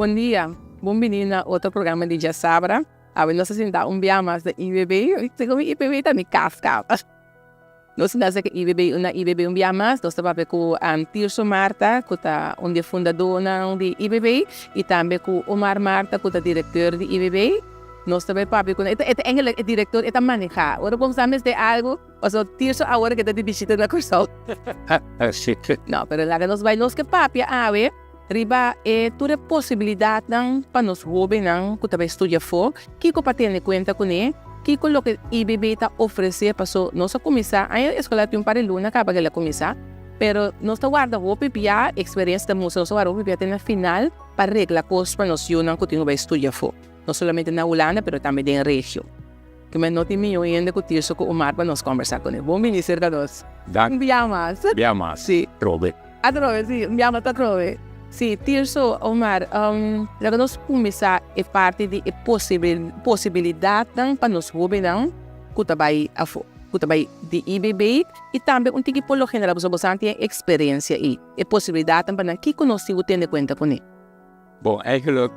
Bom dia, bem-vindo a outro programa de Dia Sabra. Nós sentamos mais da IBB, IBB está me casca. Nós temos que IBB mais, nós estamos com a Tirso Marta, que é um fundador de IBB, e também com Omar Marta, que é diretor de IBB. Nós também com o diretor e manejar. Agora vamos falar de algo, o Tirso agora que está de visita na cursão. Não, mas lá nós vamos que papi ave riba toda possibilidade para nós jovens que também estudam fora, que para ter em conta com ele, que o que IBB está oferecendo para nós começar, a escola tem par de luna acaba que ela começar, pero nós está guarda roupa e a experiência da moça, nós guarda roupa até na final para reglar coisas para nós que continua estudar fora, não somente na Holanda, pero também na região. Que me não tem melhor ainda que o Tirso com o Omar para nós conversar com ele. Bom ministro da nós. Biamas. Sim. Trove. A trove, sim. Biamas está trove. Sim, Tirso, Omar, já nós começar a parte de possibilidade para nós jovens que trabalham de IBB e também um tipo pelo general você tem experiência aí, a possibilidade para que consigo ter em conta com ele. Bom, eigenlijk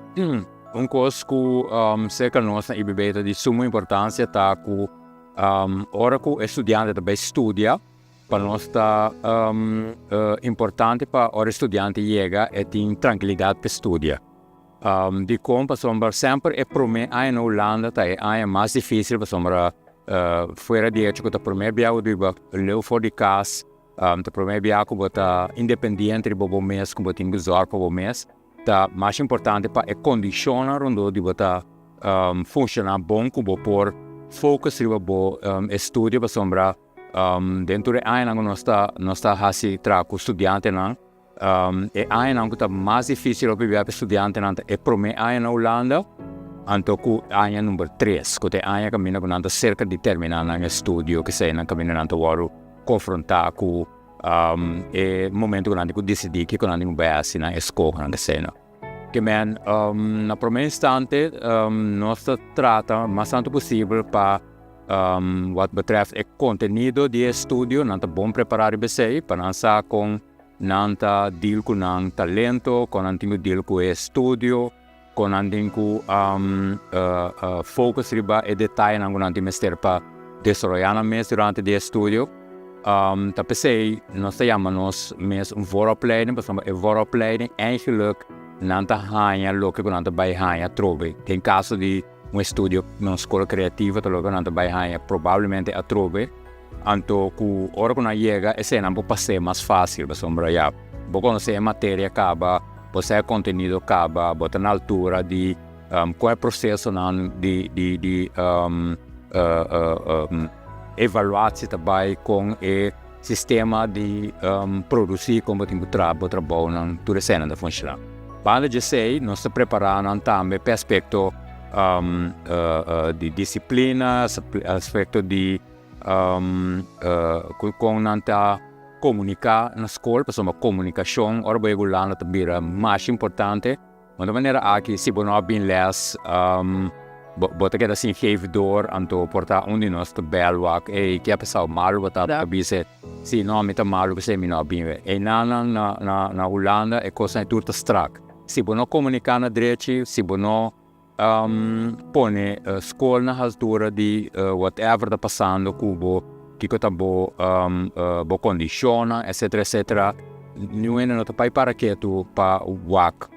coisa que sei que nós na IBB é de suma importância tá que hora que o estudante também estuda. Para nós está importante para o estudante chegar e ter tranquilidade para estudar. De como para sempre é para mim na Holanda é mais difícil para fora de época que para mim é levar fora de casa, para mim é que está independente de bom mês, como tem bizarro para bom mês. Tá mais importante para a condição onde de botar funcionar bom como por focus de bom estudo para sombra dentro de ano nós está assim tra com estudante não e ano que está mais difícil para viver estudante não é para mim na Holanda então que ano número 3 que é ano caminho com nada cerca de terminar no estudo que sei na caminho não agora confrontar com e momento que nós decidir que nós não vai assim na escola na cena que man na primeiro instante nós trata mais tanto possível para wat betreft o conteúdo de estudo, nanta bom preparar BC, para lançar com nanta deal com nang talento, com nantinho deal com estudo, com nantinho focus riba e detalhe nang nantinho mester para desarrollar na mês durante o estudo. Ta PC, nós chamamos mês vooropleiding, por exemplo, vooropleiding eigenlijk nanta hanha, loke com nanta bij hanha trove. Tem caso de estudo na escola criativa, logo nanta bij hanha, provavelmente a trove. Anto que hora quando chega, esse não pode ser mais fácil, por exemplo, já. Quando você matéria acaba, você conteúdo acaba, bota na altura de qual é o processo de evaluar-se também com o sistema de produzir como tem que trabalhar na toda cena de funcionar. Para dizer, nós estamos preparando também para aspecto de disciplina, aspecto de com nanta comunicar na escola, por exemplo, comunicação, ora vai regular também é mais importante. De maneira aqui, se você não bem les, bota que assim gevedor, anto portar de nós te belwak, que a pessoa malo bota a bise, se não me tá malo, você me não bem. E na Holanda é coisa é tudo strak. Se você não comunicar na direita, se você não põe escola na altura de whatever está passando, cubo, que está boa condiciona, etc. Não é não tá para que tu para o wak,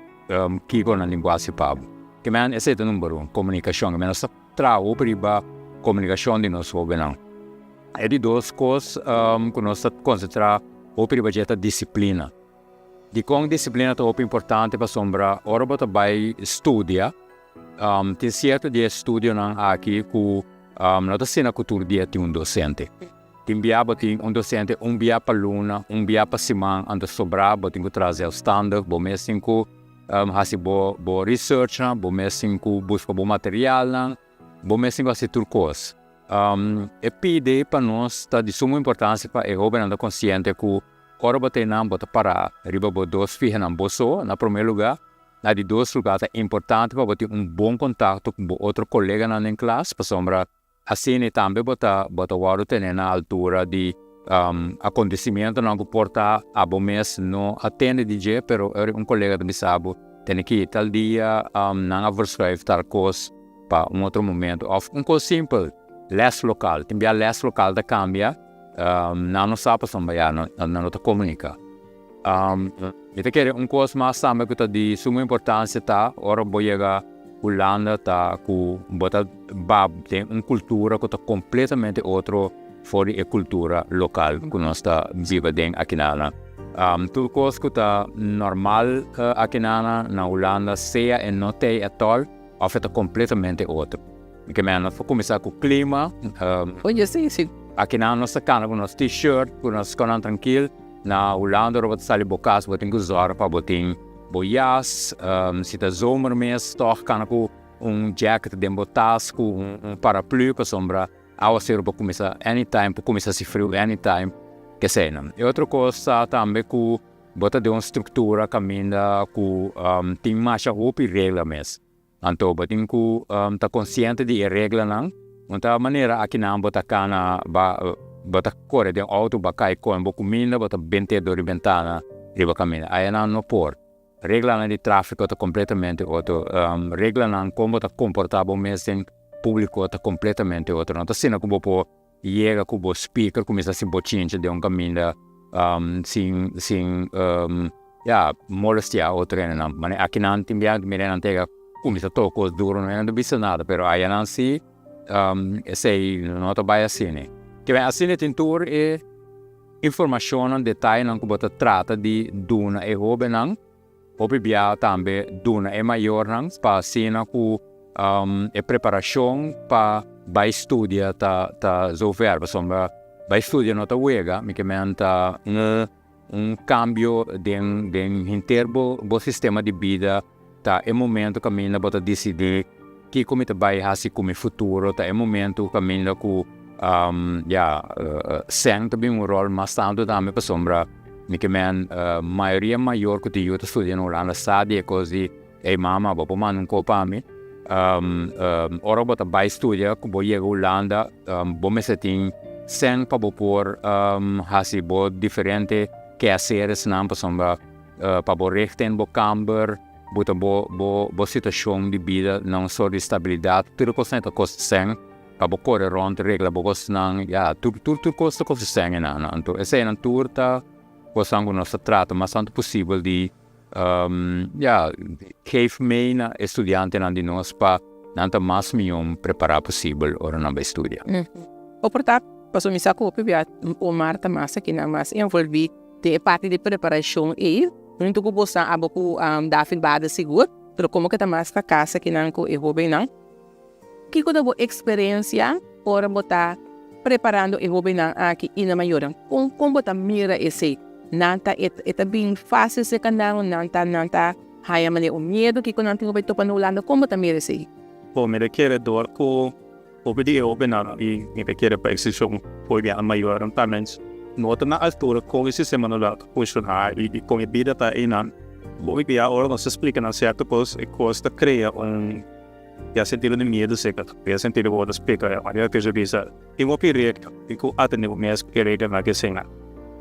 que com a linguagem para. Que man esse é o número 1, comunicação. Que man nós trabalhamos para comunicação de nós jovens. É de duas coisas que nós concentrar o para a disciplina. De com disciplina é importante para sombra, ora bota vai Studia. Tem certo de estudo aqui que não está sendo a cultura de um docente. Tem docente, bia para aluna, bia para semana, anda sobrar, tem que trazer o standard, bom mesmo que fazer boa research, bom mesmo que buscar bom material, bom mesmo que fazer tudo coisa. E pede para nós, está de suma importância para o jovem andar consciente que ora bota não bota parar, riba bota dois filhos na bolso, na primeiro lugar. Na de dois lugares é importante para ter bom contato com outro colega na classe, para sombra assim também bota o ter na altura de acontecimento não que porta a bom mês não atende DJ, pero colega também sabe tem que tal dia não overschrijf tal coisa para outro momento. Ou coisa simples, less local. Tem less local da cambia, não sabe sobre não te comunica. Eu quero coisa mais também que tá de suma importância tá, ora vou chegar Holanda tá com tem cultura que tá completamente outro fora a cultura local que nós tá vivendo aqui na tudo coisa que tá normal aqui na Holanda seja e não tem at all afeta completamente outro. Porque nós vamos começar com o clima. Olha, sim. Aqui na nossa cana com nosso t-shirt, com nosso cana tranquilo. Na Holanda, nós vamos bocas, vamos usar para botar boias, se tá zomer mesmo, toch cana com jacket de botas, com paraplu para sombra. Ao ser para começar anytime, para começar a se frio anytime, que sei não. E outra coisa também que bota de uma estrutura caminha que tem mais roupa e regra mesmo. Então, botin que tá consciente de regra não. Então, maneira aqui não bota cana bota corre de auto bacai com comida, bota bente do ventana riba caminha. Aí não por. Regra de tráfego tá completamente outro. Regra não como tá comportável mesmo público tá completamente outro. Não tá sendo como por chega com o speaker começa a se bochinche de caminho sem molestia outra não. Mas aqui não tem bem não tem começa a tocar duro não é nada, pero aí não se sei não tá bem assim né. Que vem assim tem tour e informação detalhe não que bota trata de duna e hobby não. Hobby bia também duna é maior não para cena com e preparação para Studia tá resolver para sombra para Studia não tá wega me que tá cambio de interbo do sistema de vida tá é momento caminha bota decidir que como tá vai assim como futuro tá é momento caminha com sen também rol mais tanto também para sombra me que maioria maior que eu estudia na Holanda sabe coisa e mama papo man copa me ora bota vai Studia que vou ir a Holanda vou me setin sen para por assim bo diferente que hacer não para sombra para rechten bo camber bota bo situação de vida não só de estabilidade tudo coisa tá costa sen para correr rond regla bocos não tudo costa coisa sen não então essa é na turta coisa que nós trata mas tanto possível de geef mee na estudante na de nós para nanta mais melhor preparar possível ora na estudia. O portanto, passou me sacou para o Marta massa que não mais envolvi de parte de preparação e não tu gosta a boco da filmada seguro, pero como que tá mais na casa que não com erro bem não. Que quando boa experiência ora botar preparando erro bem não aqui e na maior como botar mira esse nanta é bem fácil se canal nanta haya mane o medo que quando tenho beto panulando como tá mira esse. Bom, me requer dor com o vídeo openar e me requer para exerção foi bem maior também. Nota na altura com esse sistema lá funcionar e com a vida tá aí não. Vou ver agora nós explica na certa coisa e costa cria sentido de medo seca. Sentido de explicar a que já bisa. E vou pedir que o atende o mesmo que regra na que cena.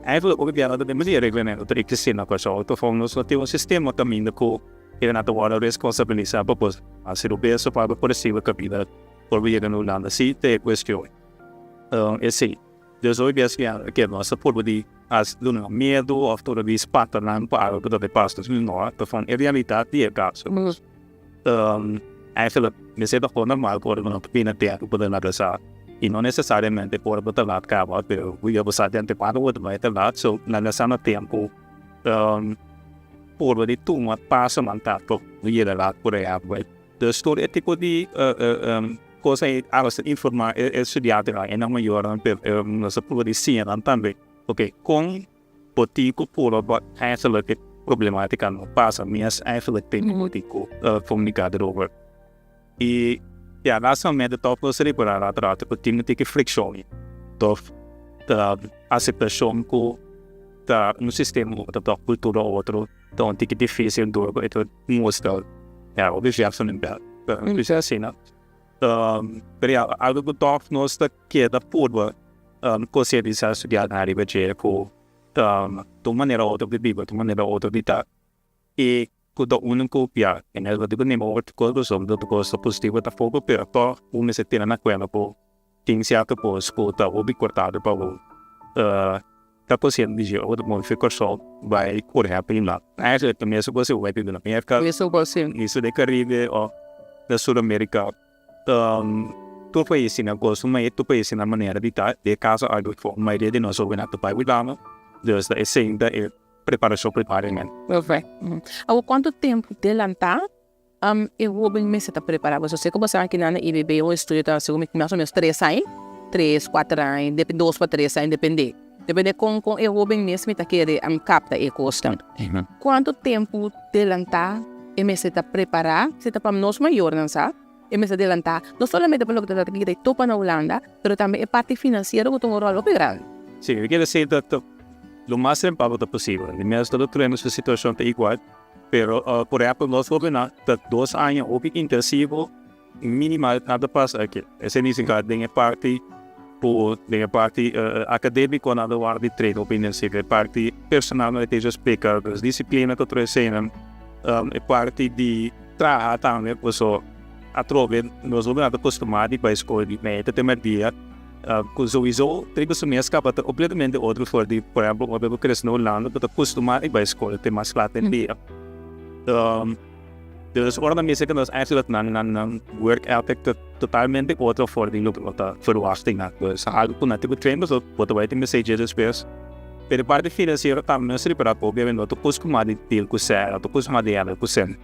Eigenlijk ook ja, dat is reglament dat ik gezien heb zo. Toen van ons dat een systeem wat também que ele na tua responsabilidade para a ser o peso para o possível capida por vir na Holanda sim tem questão. Esse dus hoje que nós por de as do medo ou toda vez pata não para o que passa no norte então em realidade é caso. Eigenlijk me sei da normal por não pina ter o poder na casa. E não necessariamente por botar lá cabo, pero eu vou sair de para o outro vai ter lá, so na nessa tempo por de uma passa mandato no ir lá por aí vai. The story tipo de coisa a informar estudar lá e não maior nossa por de ciência também. Ok, com botico por eigenlijk problemática não passa, mas eigenlijk tem botico comunicado over. E ja, nacionalmente top você reparar atrás porque tem que fricção top da aceitação com da no sistema da cultura outro então tem que difícil do itu mostrar o objeto não é isso assim não pero algo que top nós da que da porva consciência estudar na área de com da maneira outra de viver de maneira outra de tá e kuda unang kopya, en el wadi ko ni mo ko so do ko sa positivo ta fogo pero to un se tina na kwela po ting siya to po ko ta obi cortado pa po tapos yan di siya o mo fico so vai por happen lá actually também se você vai ter na América Isso você. isso de Caribe ou da Sul-América tu país na gosto mas tu país na maneira de tá de casa algo for mas de nós o na to pai with dama dus da essência da preparação preparamento. Perfeito. Há quanto tempo de lançar eu vou bem me estar preparado. Você como sabe que na IBB o estúdio está segundo mais ou menos 3 anos, 3, 4 anos, 2 para 3 anos, depende. Depende com eu vou bem mesmo está querer capta e custa. Quanto tempo de lançar e me estar preparar, se está para nós maior, não sabe? E me estar de lançar, não somente para o que está aqui topa na Holanda, mas também a parte financeira que tem um rol grande. Sim, eu quero dizer que lo más rápido posible. De menos todos tenemos una situación igual, pero por ejemplo, nós vamos ter 2 anos intensivo, minimal nada passa aqui. Essa significa que a parte acadêmica nada war de treino intensivo, a parte personal não tem explicar, as disciplina que trazem, a parte de trabalho também, pessoal, a trove nós vamos acostumar para a escola de meta ter dia. Sowieso, 3 semestres kapag completamente outro for de, por exemplo, quando eu cresci na Holanda, eu acostumado a ir para a escola, ter mais claro em dia. Dus ora dan mensen dat eigenlijk een work ethic totalmente outro for de lugar dat verwachting na. Dus algo que nativo trainers ou botar vai ter messages depois. Pero parte financeira também não se para obviamente não tô acostumado a ter com ser, não tô acostumado a ir com ser.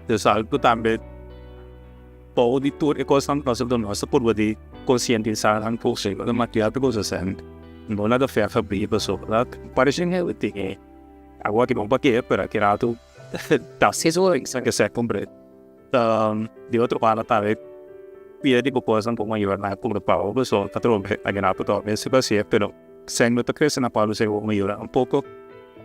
Dus algo também para o auditor é coisa nós nós por poder conscientizar a pessoa do material que você sente. Não nada fé abrir pessoa, parece que eu tenho agora que não paguei para que rato tá se que se compre. De outro lado também pia de coisa um pouco maior na por para o pessoal tá trombe a ganhar para talvez se você pero sem outra crescer na para ser maior um pouco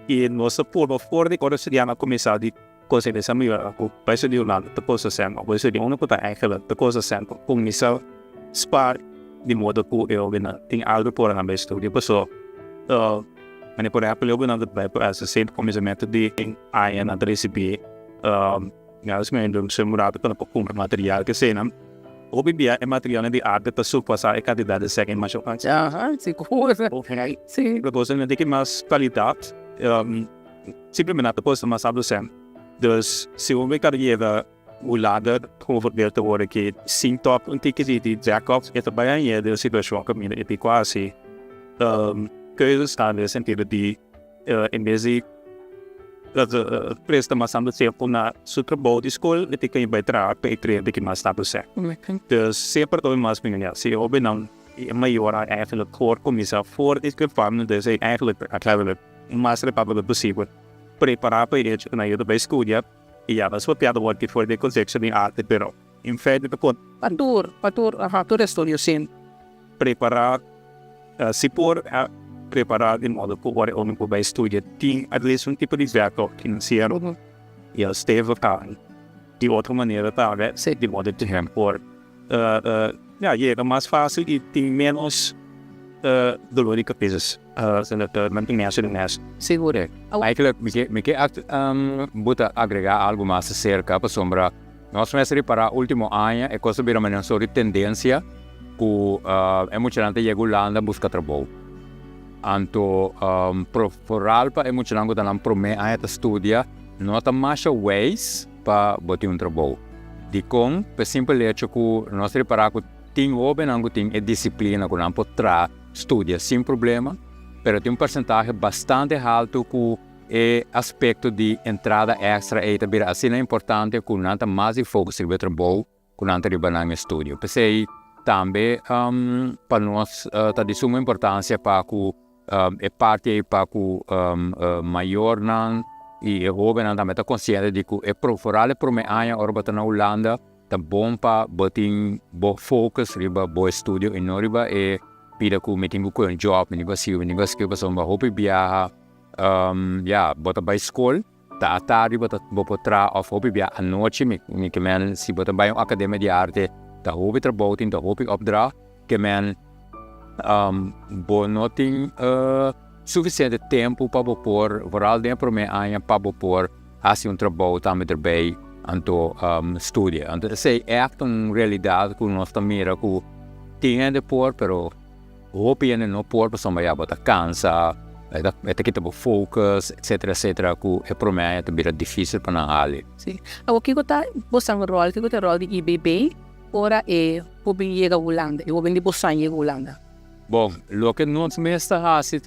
e nossa por fora de coisa se diana começar de coisa dessa maior o país de Holanda tá coisa sem o país de uma coisa eigenlijk tá coisa sem começar spar de modo que eu tem algo por na estudo pessoal mas por exemplo eu não deve essa sempre começamento de aí na receber nós mesmo se mudar para comprar material que seja o bibia é material de arte para surpassar a quantidade de seguem mais ou menos seguro sim propôs não tem que mais qualidade simplesmente depois mais adoção dus se o meu carreira o lado como ver te worden que sim top um ticket de Jacobs é também aí de situação que me é quase keuzes staan in het sentido de em vez de presta mais tempo na sua trabalho de escola, ele tem que trabalhar para ter que mais tempo certo. Dus sempre todo mais bem se eu bem não é maior eigenlijk voor começar voor dit geval dus eigenlijk eigenlijk o mais rápido possível preparar para ir na ida para Studia e já vai swapar o que for de concepção de arte, pero em feito depois patur estudio sim preparar se por preparar de modo que o homem vai estudar tem at least tipo de verbo financeiro e ele esteve de outra maneira talvez de modo de por é mais fácil e tem menos dolor de cabeça manter-se nessa seguro eigenlijk me que bota agregar algo mais acerca para sombra nós vamos reparar último ano é coisa bem uma sobre tendência que é muita gente chega Holanda busca trabalho anto por alpa é muito longo dalam prome a esta Studia nota mais ways para botar trabalho de com por simples hecho que nós reparar que tem oben tem a disciplina que não pode tra Studia sem problema pero tem percentagem bastante alto que é aspecto de entrada extra e também assim é importante que não mais foco sobre trabalho que não riba na estúdio pensei também para nós está de suma importância para que é parte para que maior não e o jovem também está consciente de que é procurar para mim aí agora na Holanda tá bom para botar bom focus riba bom estúdio e não riba é pida que me tenho que um job negócio que passou uma roupa viaja bota para escola tá à tarde bota para ou roupa viaja à noite me que men se bota para uma academia de arte tá roupa trabalho tá roupa opdracht que men bom noting suficiente tempo para por vooral de primeiro ano para por fazer trabalho também erbij anto studia. Anto sei é uma realidade que nós também que tinha de por, pero hope não por, para somar bota cansa, é que tipo focus, etc, que é para mim é também difícil para nós ali. Sim. O que está bosang rol, que está rol de IBB, ora é o bem chega Holanda, e o bem de bosang chega Holanda. Bom, o que nós meestal fazem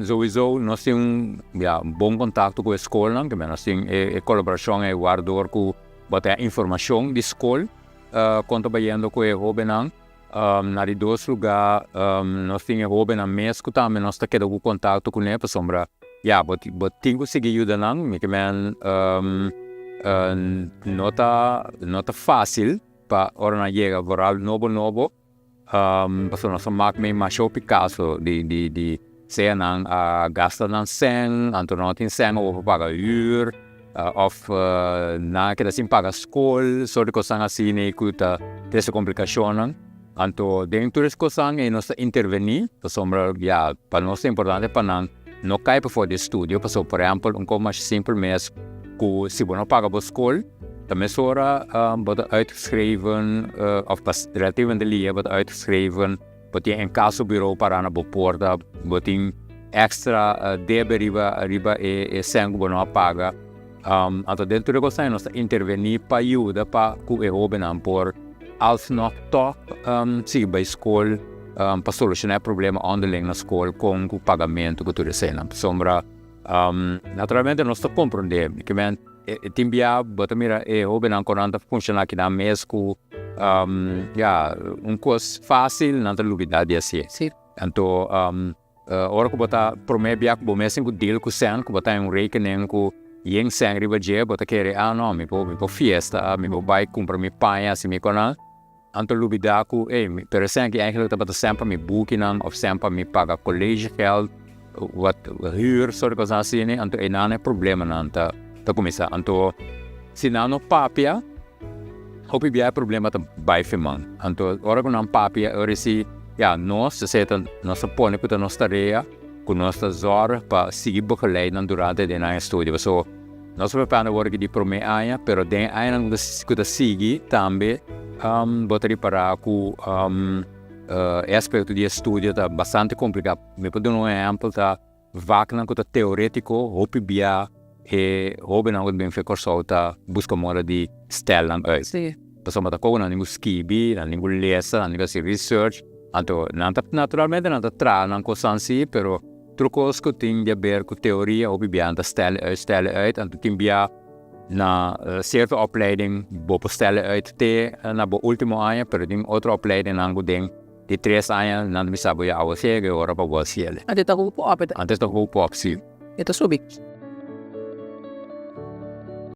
sowieso nós temos bom contato com a escola, que nós temos a colaboração waardoor que bota informação de escola, quando trabalhando com a jovem, na de dois lugares, nós temos a jovem na mesmo também nós temos o contato com ele, para sombra, tem que seguir ajudando, que nota fácil para hora chega voral novo, para nós makes mais o Picasso de Saya nang gasta ng seng, anto natin seng o paga uur, of na kita sim paga school, so ko sang asini kuta dessa complicação, anto dentro das coisas e nós intervenir, para sombra para nós é importante para não cair para fora de estúdio, para por exemplo como mais simples mesmo, que se você não paga a school, também sora bota uitgeschreven of pas relatief in de lia bota uitgeschreven. Botin em caso bureau para na porta, botin extra debe riba e sangue não paga. Então dentro da coisa nós intervenir para ajuda para que o jovem por alsnog toch sim para escola para solucionar problema onderling na escola com o pagamento que tu recebe. Sombra naturalmente nós compreendemos que men timbia bota mira e jovem ancorando funciona aqui na mês que coisa fácil, não tem novidade assim. Sim. Então, ora que bota promedia que bom assim que deal com sen, que bota rekening que yang sen riba je, bota querer não, me vou fiesta, me vou vai comprar me pai assim me conan. Então novidade que pero sen que eigenlijk dat bota sempre me booking of sempre me paga college geld, wat huur, soort coisas assim, né? Então não é problema não, tá começar. Então, se não papia hopi biya problema ta bai femang. Anto ora kun ang papia ora si nós seta nossa pone puta nossa tarefa com nossa zor para seguir begeleiden durante de na studio. So nós prepara work di prome aya, pero den aya nang kuta sigi tambe botari para ku aspecto di studio ta bastante complicado. Me pode um exemplo ta vakna kuta teoretico hopi biya e hoben ang ben fe corsolta busca mora di stellan uit. Sim. Passou a coisa na língua skibi, na língua lesa, na língua research. Então, naturalmente não está na coisa assim, pero trucos que tem a ver com teoria ou bibianta stellen uit. Então, tem bia na certa opleiding bopo stellen uit te na bo último ano, pero tem outra opleiding na gudeng de 3 anos na misa boia awasege ora pa wasiele. Ante ta hupo apet. Antes da hupo sim. Ito subik.